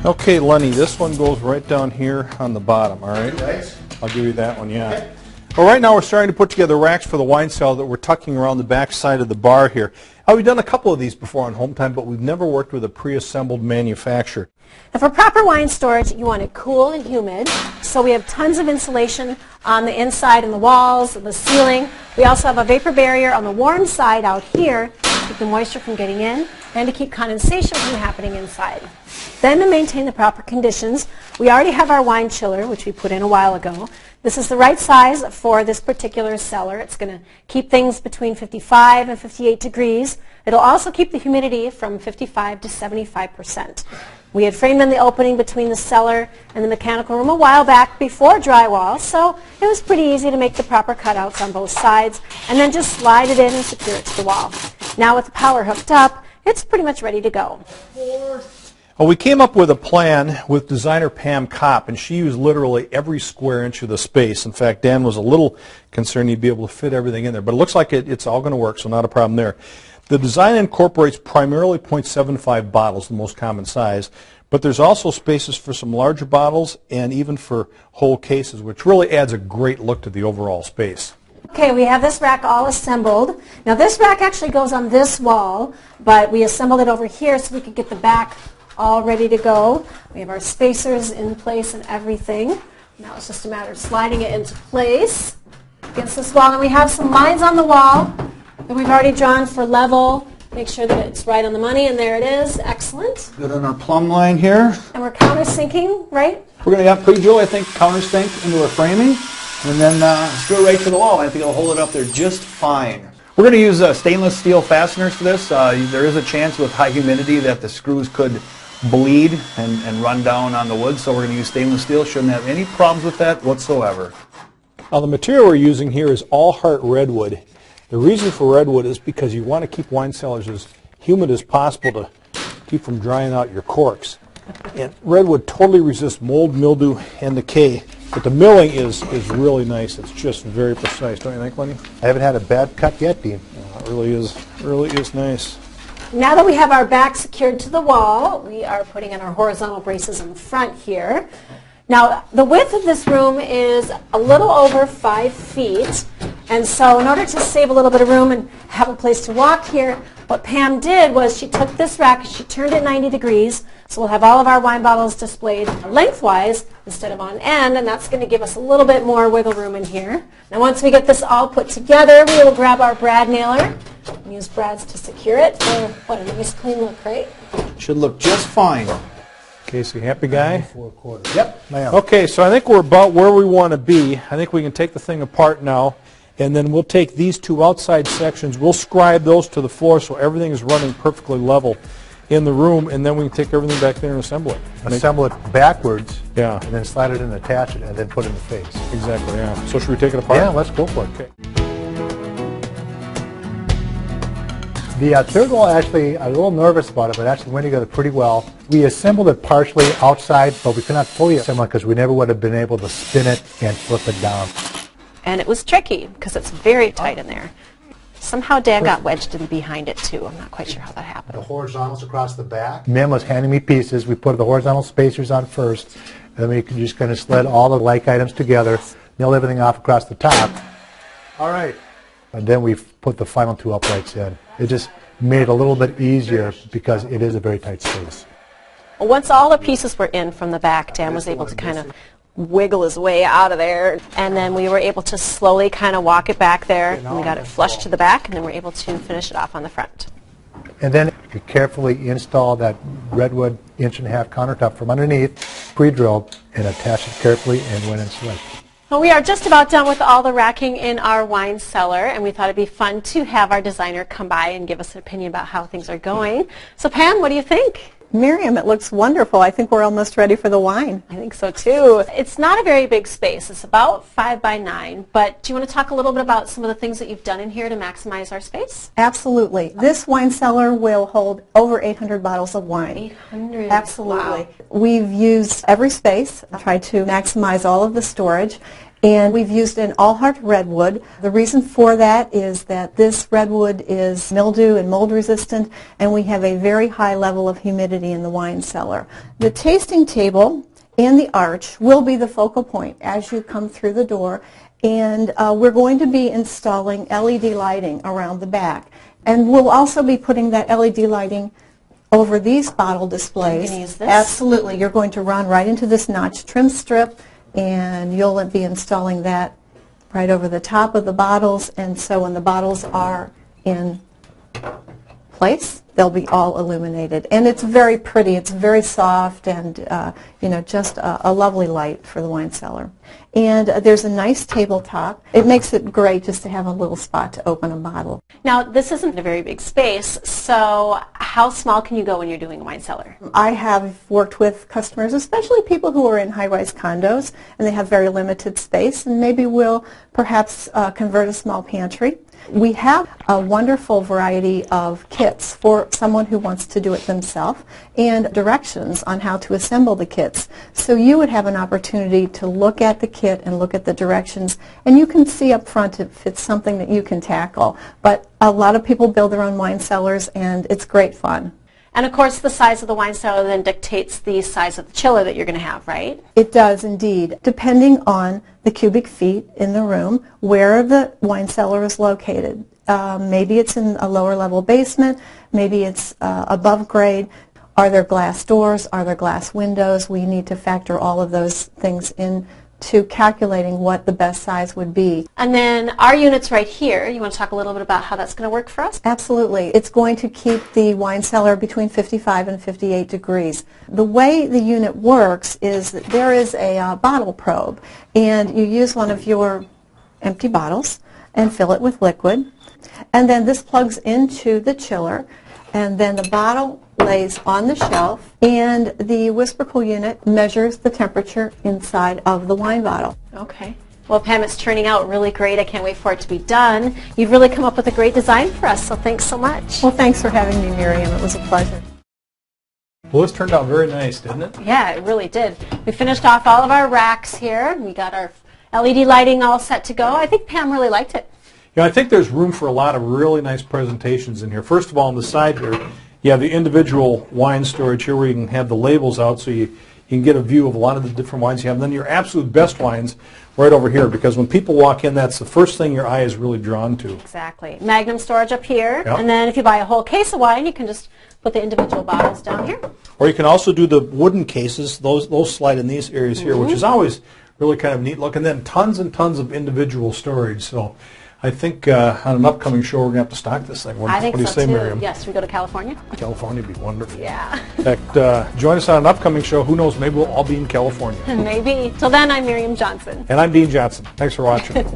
Okay, Lenny, this one goes right down here on the bottom, all right? I'll give you that one, yeah. Okay. Well, right now we're starting to put together racks for the wine cellar that we're tucking around the back side of the bar here. Now, we've done a couple of these before on Hometime, but we've never worked with a pre-assembled manufacturer. Now, for proper wine storage, you want it cool and humid, so we have tons of insulation on the inside and the walls and the ceiling. We also have a vapor barrier on the warm side out here to keep the moisture from getting in and to keep condensation from happening inside. Then, to maintain the proper conditions, we already have our wine chiller, which we put in a while ago. This is the right size for this particular cellar. It's going to keep things between 55 and 58 degrees. It'll also keep the humidity from 55 to 75%. We had framed in the opening between the cellar and the mechanical room a while back before drywall, so it was pretty easy to make the proper cutouts on both sides and then just slide it in and secure it to the wall. Now with the power hooked up, it's pretty much ready to go. Well, we came up with a plan with designer Pam Kopp, and she used literally every square inch of the space. In fact, Dan was a little concerned he'd be able to fit everything in there, but it looks like it's all going to work, so not a problem there. The design incorporates primarily .75 bottles, the most common size, but there's also spaces for some larger bottles and even for whole cases, which really adds a great look to the overall space. Okay, we have this rack all assembled. Now this rack actually goes on this wall, but we assembled it over here so we could get the back all ready to go. We have our spacers in place and everything. Now it's just a matter of sliding it into place against this wall. And we have some lines on the wall that we've already drawn for level. Make sure that it's right on the money, and there it is. Excellent. Good on our plumb line here. And we're countersinking, right? We're going to have pretty Joe, I think, countersink into our framing, and then screw it right to the wall. I think it'll hold it up there just fine. We're going to use stainless steel fasteners for this. There is a chance with high humidity that the screws could bleed and run down on the wood, so we're going to use stainless steel. Shouldn't have any problems with that whatsoever. Now, the material we're using here is all heart redwood. The reason for redwood is because you want to keep wine cellars as humid as possible to keep from drying out your corks. And redwood totally resists mold, mildew, and decay. But the milling is really nice. It's just very precise, don't you think, Lenny? I haven't had a bad cut yet, Dean. It really is nice. Now that we have our back secured to the wall, we are putting in our horizontal braces in the front here. Now, the width of this room is a little over 5 feet, and so in order to save a little bit of room and have a place to walk here, what Pam did was she took this rack, she turned it 90 degrees, so we'll have all of our wine bottles displayed lengthwise instead of on end, and that's going to give us a little bit more wiggle room in here. Now, once we get this all put together, we will grab our brad nailer and use brads to secure it. What a nice clean look, right? Should look just fine. Casey, happy guy? 4/4. Yep, I am. Okay, so I think we're about where we want to be. I think we can take the thing apart now, and then we'll take these two outside sections, we'll scribe those to the floor so everything is running perfectly level in the room, and then we can take everything back there and assemble it. Assemble it backwards, yeah, and then slide it and attach it, and then put it in the face. Exactly, yeah. So should we take it apart? Yeah, let's go for it. Okay. The third wall, actually, I'm a little nervous about it, but actually went together pretty well. We assembled it partially outside, but we could not fully assemble it because we never would have been able to spin it and flip it down. And it was tricky because it's very tight in there. Somehow Dan got wedged in behind it too. I'm not quite sure how that happened. The horizontals across the back. Mim was handing me pieces. We put the horizontal spacers on first, and then we could just kind of sled all the like items together, nail everything off across the top. All right. And then we put the final two uprights in. It just made it a little bit easier because it is a very tight space. Well, once all the pieces were in from the back, Dan was able to kind of wiggle his way out of there, and then we were able to slowly kind of walk it back there, and we got it flush to the back, and then we're able to finish it off on the front. And then you carefully install that redwood 1.5-inch countertop from underneath, pre-drilled, and attach it carefully and went in slick. Well, we are just about done with all the racking in our wine cellar, and we thought it'd be fun to have our designer come by and give us an opinion about how things are going. So Pam, what do you think? Miriam, it looks wonderful. I think we're almost ready for the wine. I think so too. It's not a very big space. It's about 5 by 9. But do you want to talk a little bit about some of the things that you've done in here to maximize our space? Absolutely. This wine cellar will hold over 800 bottles of wine. 800. Absolutely. Wow. We've used every space, tried to maximize all of the storage. And we've used an all-heart redwood. The reason for that is that this redwood is mildew and mold resistant, and we have a very high level of humidity in the wine cellar. The tasting table and the arch will be the focal point as you come through the door, and we're going to be installing LED lighting around the back. And we'll also be putting that LED lighting over these bottle displays. You can use this? Absolutely. You're going to run right into this notch trim strip, and you'll be installing that right over the top of the bottles, and so when the bottles are in place, they'll be all illuminated. And it's very pretty. It's very soft and, just a lovely light for the wine cellar. And there's a nice tabletop. It makes it great just to have a little spot to open a bottle. Now, this isn't a very big space, so how small can you go when you're doing a wine cellar? I have worked with customers, especially people who are in high-rise condos, and they have very limited space, and maybe we'll perhaps convert a small pantry. We have a wonderful variety of kits for someone who wants to do it themselves and directions on how to assemble the kits. So you would have an opportunity to look at the kit and look at the directions, and you can see up front if it's something that you can tackle. But a lot of people build their own wine cellars, and it's great fun. And of course, the size of the wine cellar then dictates the size of the chiller that you're going to have, right? It does indeed, depending on the cubic feet in the room, where the wine cellar is located. Maybe it's in a lower level basement, maybe it's above grade. Are there glass doors? Are there glass windows? We need to factor all of those things in to calculating what the best size would be. And then our unit's right here. You want to talk a little bit about how that's going to work for us? Absolutely. It's going to keep the wine cellar between 55 and 58 degrees. The way the unit works is that there is a bottle probe, and you use one of your empty bottles and fill it with liquid. And then this plugs into the chiller, and then the bottle lays on the shelf, and the Whisper Cool unit measures the temperature inside of the wine bottle. Okay. Well, Pam, it's turning out really great. I can't wait for it to be done. You've really come up with a great design for us, so thanks so much. Well, thanks for having me, Miriam. It was a pleasure. Well, this turned out very nice, didn't it? Yeah, it really did. We finished off all of our racks here. We got our LED lighting all set to go. I think Pam really liked it. I think there's room for a lot of really nice presentations in here. First of all, on the side here, you have the individual wine storage here where you can have the labels out so you can get a view of a lot of the different wines you have. And then your absolute best wines right over here, because when people walk in, that's the first thing your eye is really drawn to. Exactly. Magnum storage up here. Yep. And then if you buy a whole case of wine, you can just put the individual bottles down here. Or you can also do the wooden cases. Those slide in these areas here, which is always really kind of neat look. And then tons and tons of individual storage. So I think on an upcoming show, we're going to have to stock this thing. I think what do you so say, too. Miriam? Yes, we go to California. California would be wonderful. Yeah. In fact, join us on an upcoming show. Who knows, maybe we'll all be in California. Maybe. Till then, I'm Miriam Johnson. And I'm Dean Johnson. Thanks for watching.